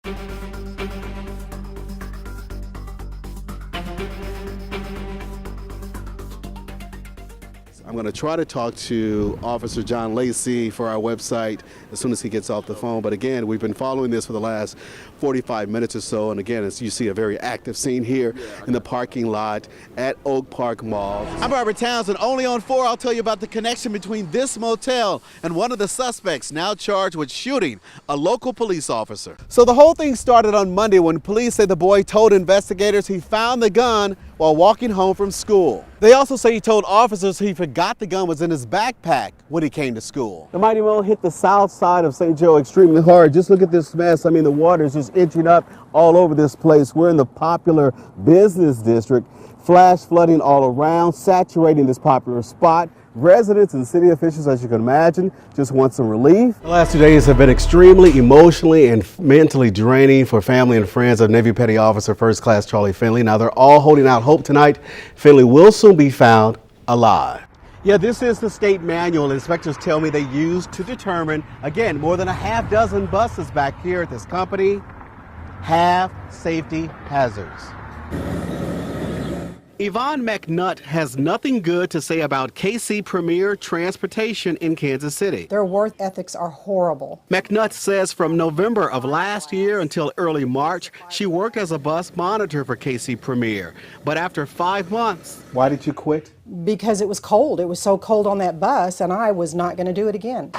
I'm going to try to talk to Officer John Lacey for our website as soon as he gets off the phone. But again, we've been following this for the last 45 minutes or so. And again, as you see, a very active scene here in the parking lot at Oak Park Mall. I'm Robert Townsend, only on 4. I'll tell you about the connection between this motel and one of the suspects now charged with shooting a local police officer. So the whole thing started on Monday when police say the boy told investigators he found the gun while walking home from school. They also say he told officers he forgot the gun was in his backpack when he came to school. The mighty well hit the south side of St. Joe extremely hard. Just look at this mess. I mean, the water is just inching up all over this place. We're in the popular business district. Flash flooding all around, saturating this popular spot. Residents and city officials, as you can imagine, just want some relief. The last 2 days have been extremely emotionally and mentally draining for family and friends of Navy Petty Officer First Class Charlie Finley. Now they're all holding out hope tonight. Finley will soon be found alive. Yeah, this is the state manual inspectors tell me they used to determine, again, more than a half dozen buses back here at this company have safety hazards. Yvonne McNutt has nothing good to say about KC Premier Transportation in Kansas City. Their work ethics are horrible. McNutt says from November of last year until early March, she worked as a bus monitor for KC Premier. But after 5 months... Why did you quit? Because it was cold. It was so cold on that bus, and I was not going to do it again.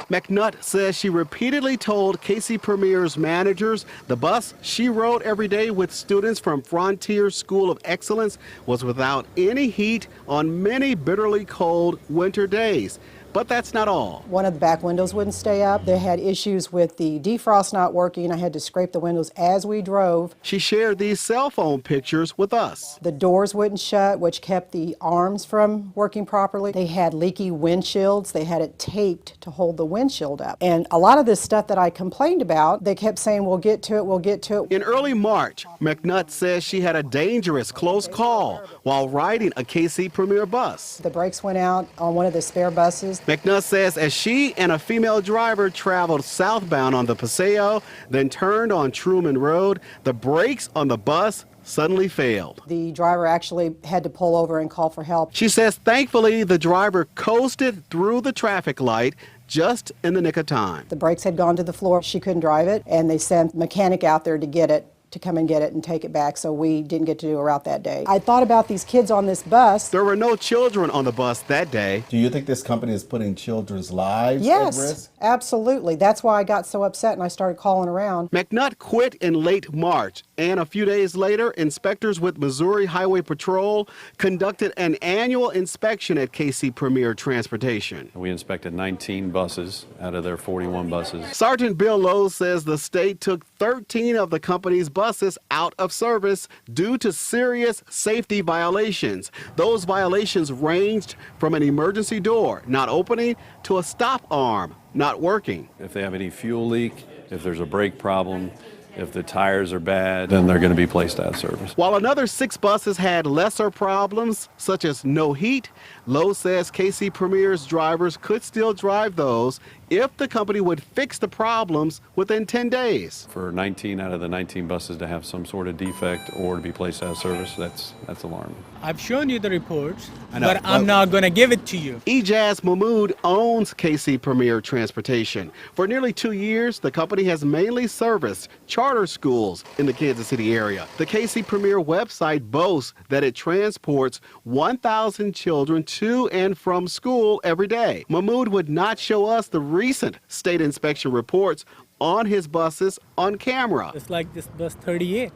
McNutt says she repeatedly told KC Premier's managers the bus she rode every day with students from Frontier School of Excellence was without any heat on many bitterly cold winter days. But that's not all. One of the back windows wouldn't stay up. They had issues with the defrost not working. I had to scrape the windows as we drove. She shared these cell phone pictures with us. The doors wouldn't shut, which kept the arms from working properly. They had leaky windshields. They had it taped to hold the windshield up. And a lot of this stuff that I complained about, they kept saying, we'll get to it, we'll get to it. In early March, McNutt says she had a dangerous close call while riding a KC Premier bus. The brakes went out on one of the spare buses. McNutt says as she and a female driver traveled southbound on the Paseo, then turned on Truman Road, the brakes on the bus suddenly failed. The driver actually had to pull over and call for help. She says thankfully the driver coasted through the traffic light just in the nick of time. The brakes had gone to the floor. She couldn't drive it, and they sent a mechanic out there to get it, to come and get it and take it back, so we didn't get to do a route that day. I thought about these kids on this bus. There were no children on the bus that day. Do you think this company is putting children's lives at risk? Yes, absolutely. That's why I got so upset and I started calling around. McNutt quit in late March, and a few days later, inspectors with Missouri Highway Patrol conducted an annual inspection at KC Premier Transportation. We inspected 19 buses out of their 41 buses. Sergeant Bill Lowe says the state took 13 of the company's buses out of service due to serious safety violations. Those violations ranged from an emergency door not opening to a stop arm not working. If they have any fuel leak, if there's a brake problem, if the tires are bad, then they're going to be placed out of service. While another 6 buses had lesser problems, such as no heat, Lowe says KC Premier's drivers could still drive those if the company would fix the problems within 10 days. For 19 out of the 19 buses to have some sort of defect or to be placed out of service, that's alarming. I've shown you the reports, but I'm not going to give it to you. Ijaz Mahmood owns KC Premier Transportation. For nearly 2 years, the company has mainly serviced charter schools in the Kansas City area. The KC Premier website boasts that it transports 1,000 children to and from school every day. Mahmood would not show us the recent state inspection reports on his buses on camera. It's like this bus 38.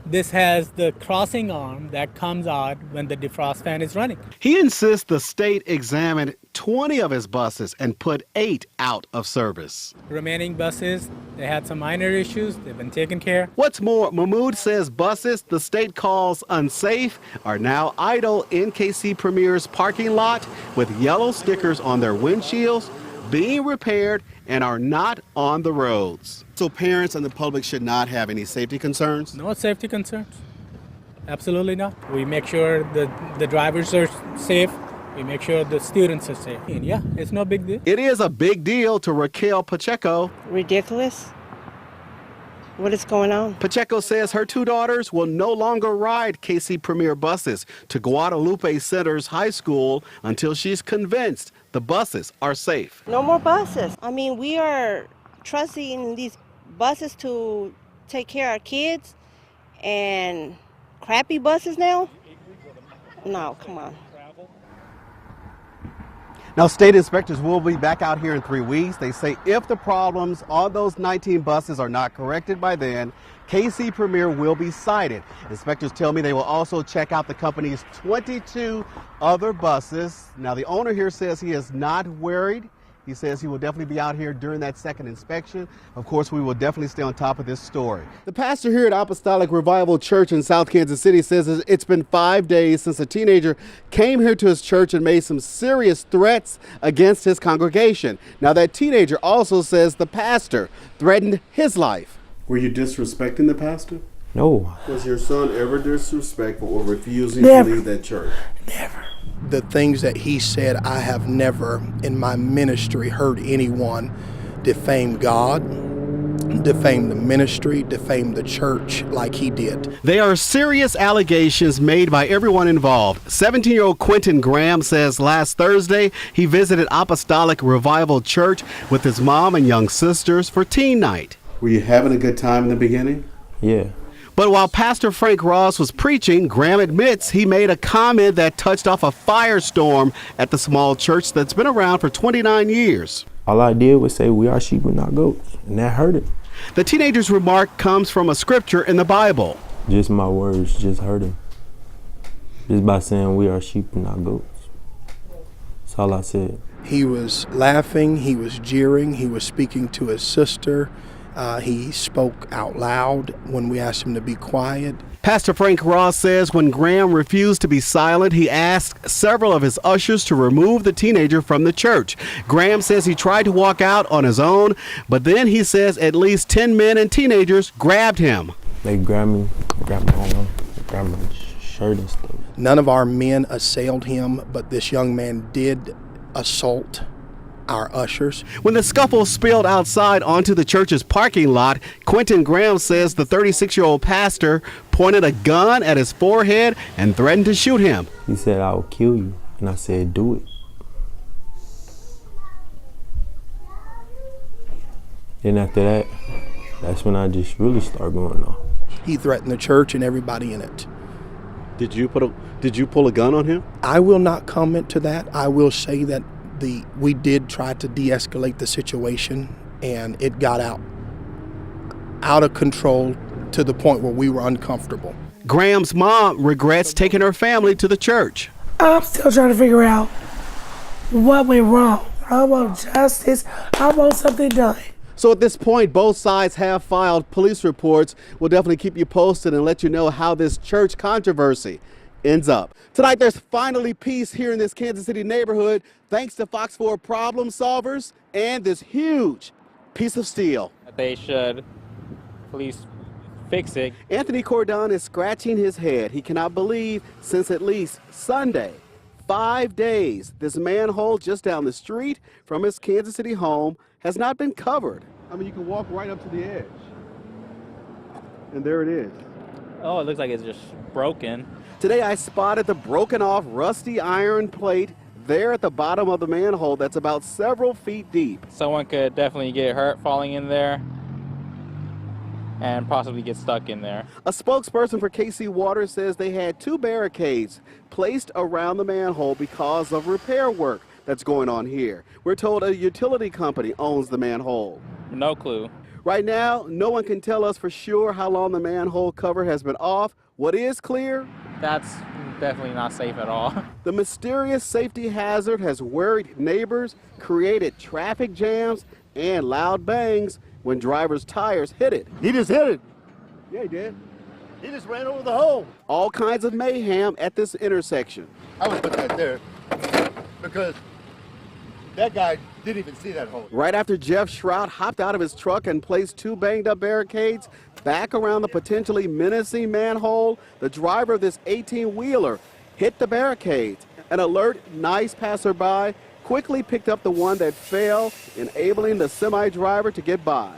This has the crossing arm that comes out when the defrost fan is running. He insists the state examined 20 of his buses and put 8 out of service. Remaining buses, they had some minor issues. They've been taken care of. What's more, Mahmood says buses the state calls unsafe are now idle in KC Premier's parking lot with yellow stickers on their windshields, being repaired, and are not on the roads. So parents and the public should not have any safety concerns? No safety concerns. Absolutely not. We make sure the drivers are safe. We make sure the students are safe. And yeah, it's no big deal. It is a big deal to Raquel Pacheco. Ridiculous. what is going on. Pacheco says her two daughters will no longer ride KC Premier buses to Guadalupe Center's high school until she's convinced the buses are safe. No more buses. I mean, we are trusting these buses to take care of our kids, and crappy buses now? No, come on. Now, state inspectors will be back out here in 3 weeks. They say if the problems on those 19 buses are not corrected by then, KC Premier will be cited. Inspectors tell me they will also check out the company's 22 other buses. Now, the owner here says he is not worried. He says he will definitely be out here during that second inspection. Of course, we will definitely stay on top of this story. The pastor here at Apostolic Revival Church in South Kansas City says it's been 5 days since a teenager came here to his church and made some serious threats against his congregation. Now, that teenager also says the pastor threatened his life. Were you disrespecting the pastor? No. Was your son ever disrespectful or refusing Never. to leave that church? Never. The things that he said, I have never in my ministry heard anyone defame God, defame the ministry, defame the church like he did. They are serious allegations made by everyone involved. 17-year-old Quentin Graham says last Thursday he visited Apostolic Revival Church with his mom and young sisters for teen night. Were you having a good time in the beginning? Yeah. But while Pastor Frank Ross was preaching, Graham admits he made a comment that touched off a firestorm at the small church that's been around for 29 years. All I did was say, we are sheep and not goats, and that hurt it. The teenager's remark comes from a scripture in the Bible. Just my words just hurt him. Just by saying we are sheep and not goats. That's all I said. He was laughing, he was jeering, he was speaking to his sister. He spoke out loud when we asked him to be quiet. Pastor Frank Ross says when Graham refused to be silent, he asked several of his ushers to remove the teenager from the church. Graham says he tried to walk out on his own, but then he says at least 10 men and teenagers grabbed him. They grabbed me, grabbed my arm, grabbed my shirt and stuff. None of our men assailed him, but this young man did assault our ushers. When the scuffle spilled outside onto the church's parking lot, Quentin Graham says the 36-year-old pastor pointed a gun at his forehead and threatened to shoot him. He said, I will kill you. And I said, do it. Then after that, that's when I just really started going off. He threatened the church and everybody in it. Did you pull a gun on him? I will not comment to that. I will say that we did try to de-escalate the situation, and it got out of control to the point where we were uncomfortable. Graham's mom regrets taking her family to the church. I'm still trying to figure out what went wrong. I want justice. I want something done. So at this point, both sides have filed police reports. We'll definitely keep you posted and let you know how this church controversy ends up. Tonight, there's finally peace here in this Kansas City neighborhood, thanks to Fox 4 problem solvers and this huge piece of steel. They should please fix it. Anthony Cordon is scratching his head. He cannot believe since at least Sunday, 5 days, this manhole just down the street from his Kansas City home has not been covered. I mean, you can walk right up to the edge. And there it is. Oh, it looks like it's just broken. Today I spotted the broken off rusty iron plate there at the bottom of the manhole that's about several feet deep. Someone could definitely get hurt falling in there and possibly get stuck in there. A spokesperson for KC Water says they had 2 barricades placed around the manhole because of repair work that's going on here. We're told a utility company owns the manhole. No clue. Right now, no one can tell us for sure how long the manhole cover has been off. What is clear? That's definitely not safe at all. The mysterious safety hazard has worried neighbors, created traffic jams, and loud bangs when drivers' tires hit it. He just hit it. Yeah, he did. He just ran over the hole. All kinds of mayhem at this intersection. I would put that there because that guy didn't even see that hole. Right after Jeff Shrout hopped out of his truck and placed 2 banged-up barricades back around the potentially menacing manhole, the driver of this 18-wheeler hit the barricades. An alert, nice passerby quickly picked up the one that fell, enabling the semi-driver to get by.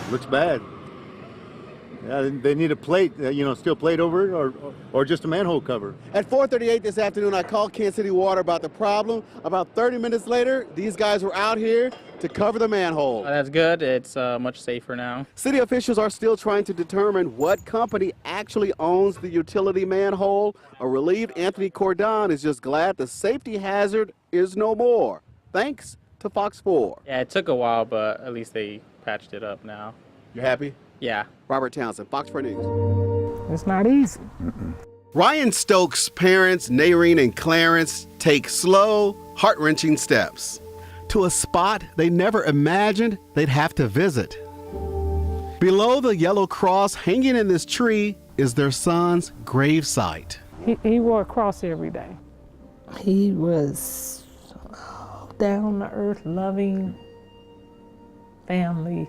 Looks bad. They need a plate, steel plate over it, or just a manhole cover. At 4:38 this afternoon, I called Kansas City Water about the problem. About 30 minutes later, these guys were out here to cover the manhole. That's good. It's much safer now. City officials are still trying to determine what company actually owns the utility manhole. A relieved Anthony Cordon is just glad the safety hazard is no more, thanks to Fox 4. Yeah, it took a while, but at least they patched it up now. You happy? Yeah. Robert Townsend, Fox 4 News. It's not easy. Ryan Stokes' parents, Naireen and Clarence, take slow, heart-wrenching steps to a spot they never imagined they'd have to visit. Below the yellow cross hanging in this tree is their son's gravesite. He wore a cross every day. He was down to earth, loving family.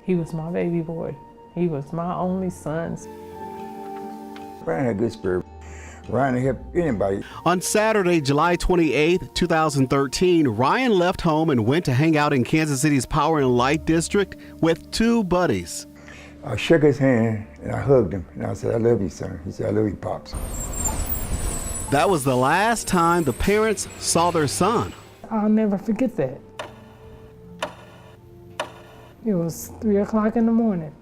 He was my baby boy. He was my only son. Ryan had a good spirit. Ryan helped anybody. On Saturday, July 28, 2013, Ryan left home and went to hang out in Kansas City's Power and Light District with two buddies. I shook his hand and I hugged him and I said, "I love you, son." He said, "I love you, Pops." That was the last time the parents saw their son. I'll never forget that. It was 3 o'clock in the morning.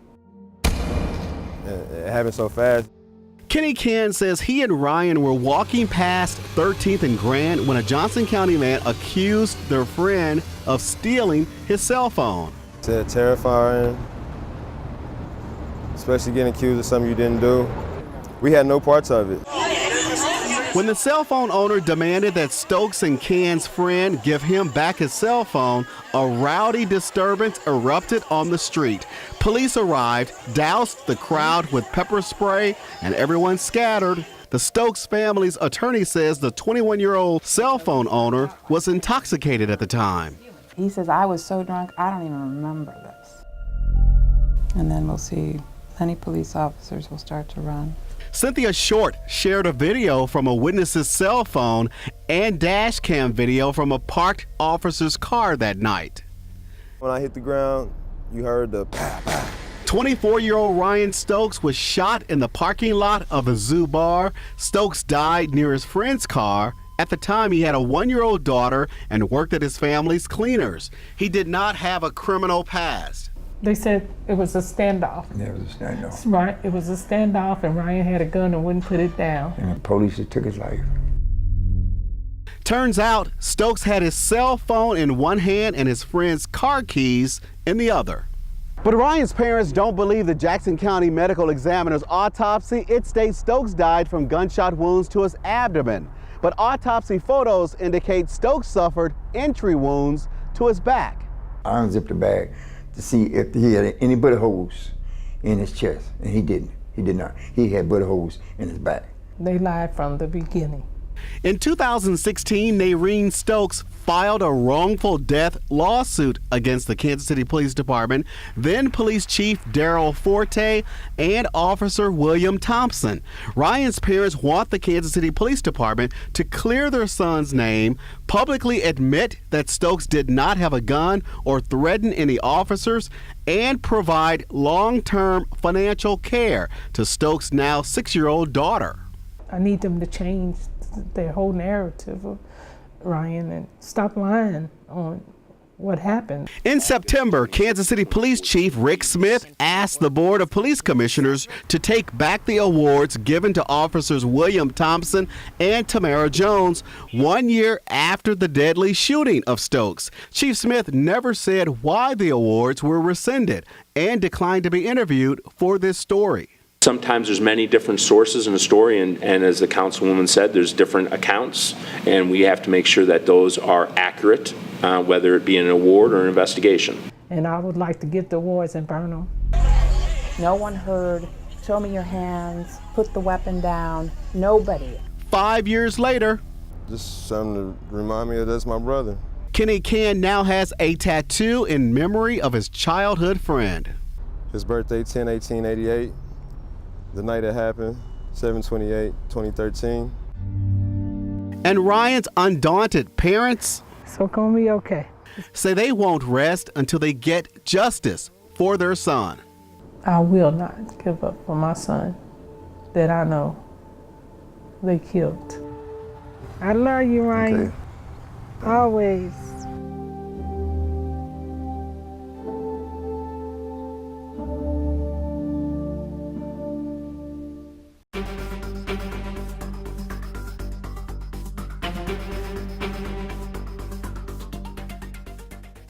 It happened so fast. Kenny Can says he and Ryan were walking past 13th and Grand when a Johnson County man accused their friend of stealing his cell phone. It's terrifying, especially getting accused of something you didn't do. We had no parts of it. When the cell phone owner demanded that Stokes and Can's friend give him back his cell phone, a rowdy disturbance erupted on the street. Police arrived, doused the crowd with pepper spray, and everyone scattered. The Stokes family's attorney says the 21-year-old cell phone owner was intoxicated at the time. He says, "I was so drunk, I don't even remember this." And then we'll see many police officers will start to run. Cynthia Short shared a video from a witness's cell phone and dash cam video from a parked officer's car that night. When I hit the ground, you heard the pow, pow. 24-year-old Ryan Stokes was shot in the parking lot of a zoo bar. Stokes died near his friend's car. At the time, he had a 1-year-old daughter and worked at his family's cleaners. He did not have a criminal past. They said it was a standoff. Yeah, it was a standoff. Right, it was a standoff, and Ryan had a gun and wouldn't put it down. And the police just took his life. Turns out, Stokes had his cell phone in one hand and his friend's car keys in the other. But Ryan's parents don't believe the Jackson County Medical Examiner's autopsy. It states Stokes died from gunshot wounds to his abdomen. But autopsy photos indicate Stokes suffered entry wounds to his back. I unzipped the bag to see if he had any bullet holes in his chest, and he didn't. He did not. He had bullet holes in his back. They lied from the beginning. In 2016, Naireen Stokes filed a wrongful death lawsuit against the Kansas City Police Department, then Police Chief Darrell Forte, and Officer William Thompson. Ryan's parents want the Kansas City Police Department to clear their son's name, publicly admit that Stokes did not have a gun or threaten any officers, and provide long-term financial care to Stokes' now 6-year-old daughter. I need them to change their whole narrative of Ryan and stop lying on what happened. In September, Kansas City Police Chief Rick Smith asked the Board of Police Commissioners to take back the awards given to officers William Thompson and Tamara Jones 1 year after the deadly shooting of Stokes. Chief Smith never said why the awards were rescinded and declined to be interviewed for this story. Sometimes there's many different sources in a story, and as the councilwoman said, there's different accounts, and we have to make sure that those are accurate, whether it be an award or an investigation. And I would like to get the awards and burn them. No one heard, "Show me your hands, put the weapon down." Nobody. 5 years later, Just something to remind me of that's my brother. Kenny Can now has a tattoo in memory of his childhood friend. His birthday, 10/18/88. The night it happened, 7/28/2013. And Ryan's undaunted parents So it's gonna be okay. say they won't rest until they get justice for their son. I will not give up for my son that I know they killed. I love you, Ryan. Okay. Always.